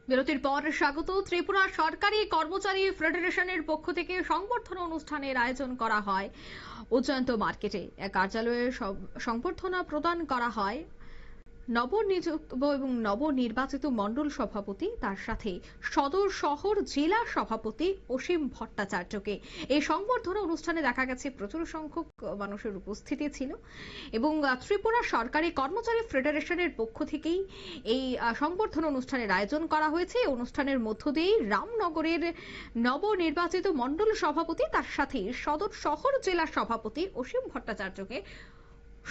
বিরতির পর স্বাগত। ত্রিপুরা সরকারি কর্মচারী ফেডারেশনের পক্ষ থেকে সংবর্ধনা অনুষ্ঠানের আয়োজন করা হয় উজ্জয়ন্ত মার্কেটে। কার্যালয়ে সংবর্ধনা প্রদান করা হয় নবনিযুক্ত এবং নবনির্বাচিত মণ্ডল সভাপতি, তার সাথে সদর শহর জেলা সভাপতি অসীম ভট্টাচার্যকে। এই সংবর্ধনা অনুষ্ঠানে দেখা গেছে প্রচুর সংখ্যক মানুষের উপস্থিতি ছিল এবং ত্রিপুরা সরকারি কর্মচারী ফেডারেশনের পক্ষ থেকেই এই সংবর্ধনা অনুষ্ঠানের আয়োজন করা হয়েছে। এই অনুষ্ঠানের মধ্য দিয়েই রামনগরের নবনির্বাচিত মণ্ডল সভাপতি, তার সাথে সদর শহর জেলা সভাপতি অসীম ভট্টাচার্যকে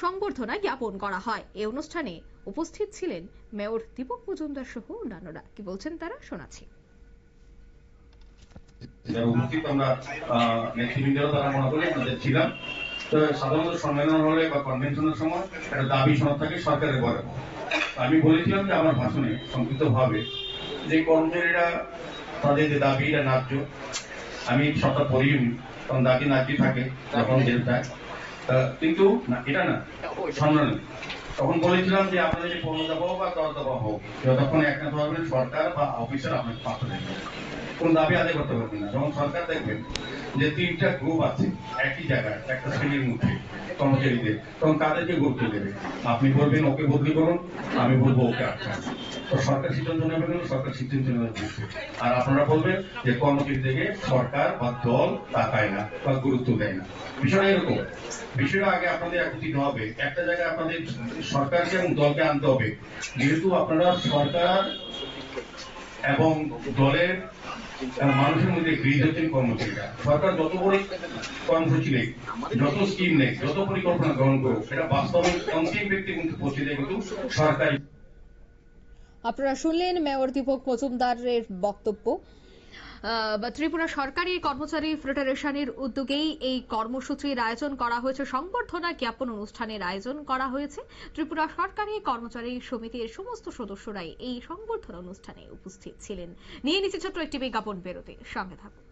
সংবর্ধনা জ্ঞাপন করা হয়। এই অনুষ্ঠানে উপস্থিত ছিলেন মেয়র দীপক মজুমদার সহ অন্যান্যরা। কি বলছেন তারা, শোনাচ্ছি। সাধারণত সম্মেলন হলে বা কনভেনশনের সময় একটা দাবি সনদ থাকে সরকারের বলে। আমি বলেছিলাম যে আমার ভাষণে সংক্ষিপ্ত ভাবে যে কর্মচারীরা তাদের যে দাবি এটা ন্যায্য। আমি সবটা পড়িনি, কারণ দাবি ন্যায্য থাকে যখন জেল যায়, কিন্তু এটা না সম্মান। তখন বলেছিলাম যে আপনাদের যে 15 দফা হোক বা 10 দফা হোক, যতক্ষণ একমত হবেন সরকার বা অফিসার আপনাকে পাশে দেবে, কোন দাবি আদায় করতে পারবেন না। যখন সরকার দেখবেন যে 3টা গ্রুপ আছে একই জায়গায় একটা শ্রেণীর মধ্যে কর্মচারীদের, তখন তাদেরকে গুরুত্ব দেবে। আপনি বলবেন ওকে বদলি করুন, আমি বলবো ওকে আটকা। তো সরকার সিদ্ধান্ত নেবে, সরকার সিদ্ধান্ত নেবে, আর আপনারা বলবেন যে কর্মচারী থেকে সরকার বা দল তাকায় না বা গুরুত্ব দেয় না। বিষয়টা এরকম। বিষয়টা আগে আপনাদের একত্রিত হবে, একটা জায়গায় আপনাদের সরকারকে এবং দলকে আনতে হবে। যেহেতু আপনারা সরকার এবং দলের মানুষের মধ্যে গ্রিজ হচ্ছেন কর্মচারীরা। সরকার যত বড় কর্মসূচি নেই, যত স্কিম নেই, যত পরিকল্পনা গ্রহণ করুক, এটা বাস্তবে অন্তিম ব্যক্তি কিন্তু পৌঁছে দেয় কিন্তু সরকারি। আপনারা শুনলেন মেয়র দীপক মজুমদারের বক্তব্য। ত্রিপুরা সরকারি কর্মচারী ফেডারেশনের উদ্যোগেই এই কর্মসূচির আয়োজন করা হয়েছে। সংবর্ধনা জ্ঞাপন অনুষ্ঠানের আয়োজন করা হয়েছে। ত্রিপুরা সরকারি কর্মচারী সমিতির সমস্ত সদস্যরাই এই সংবর্ধনা অনুষ্ঠানে উপস্থিত ছিলেন। নিয়ে নিচ্ছে ছোট্ট একটি বিজ্ঞাপন বিরতি, সঙ্গে থাকুন।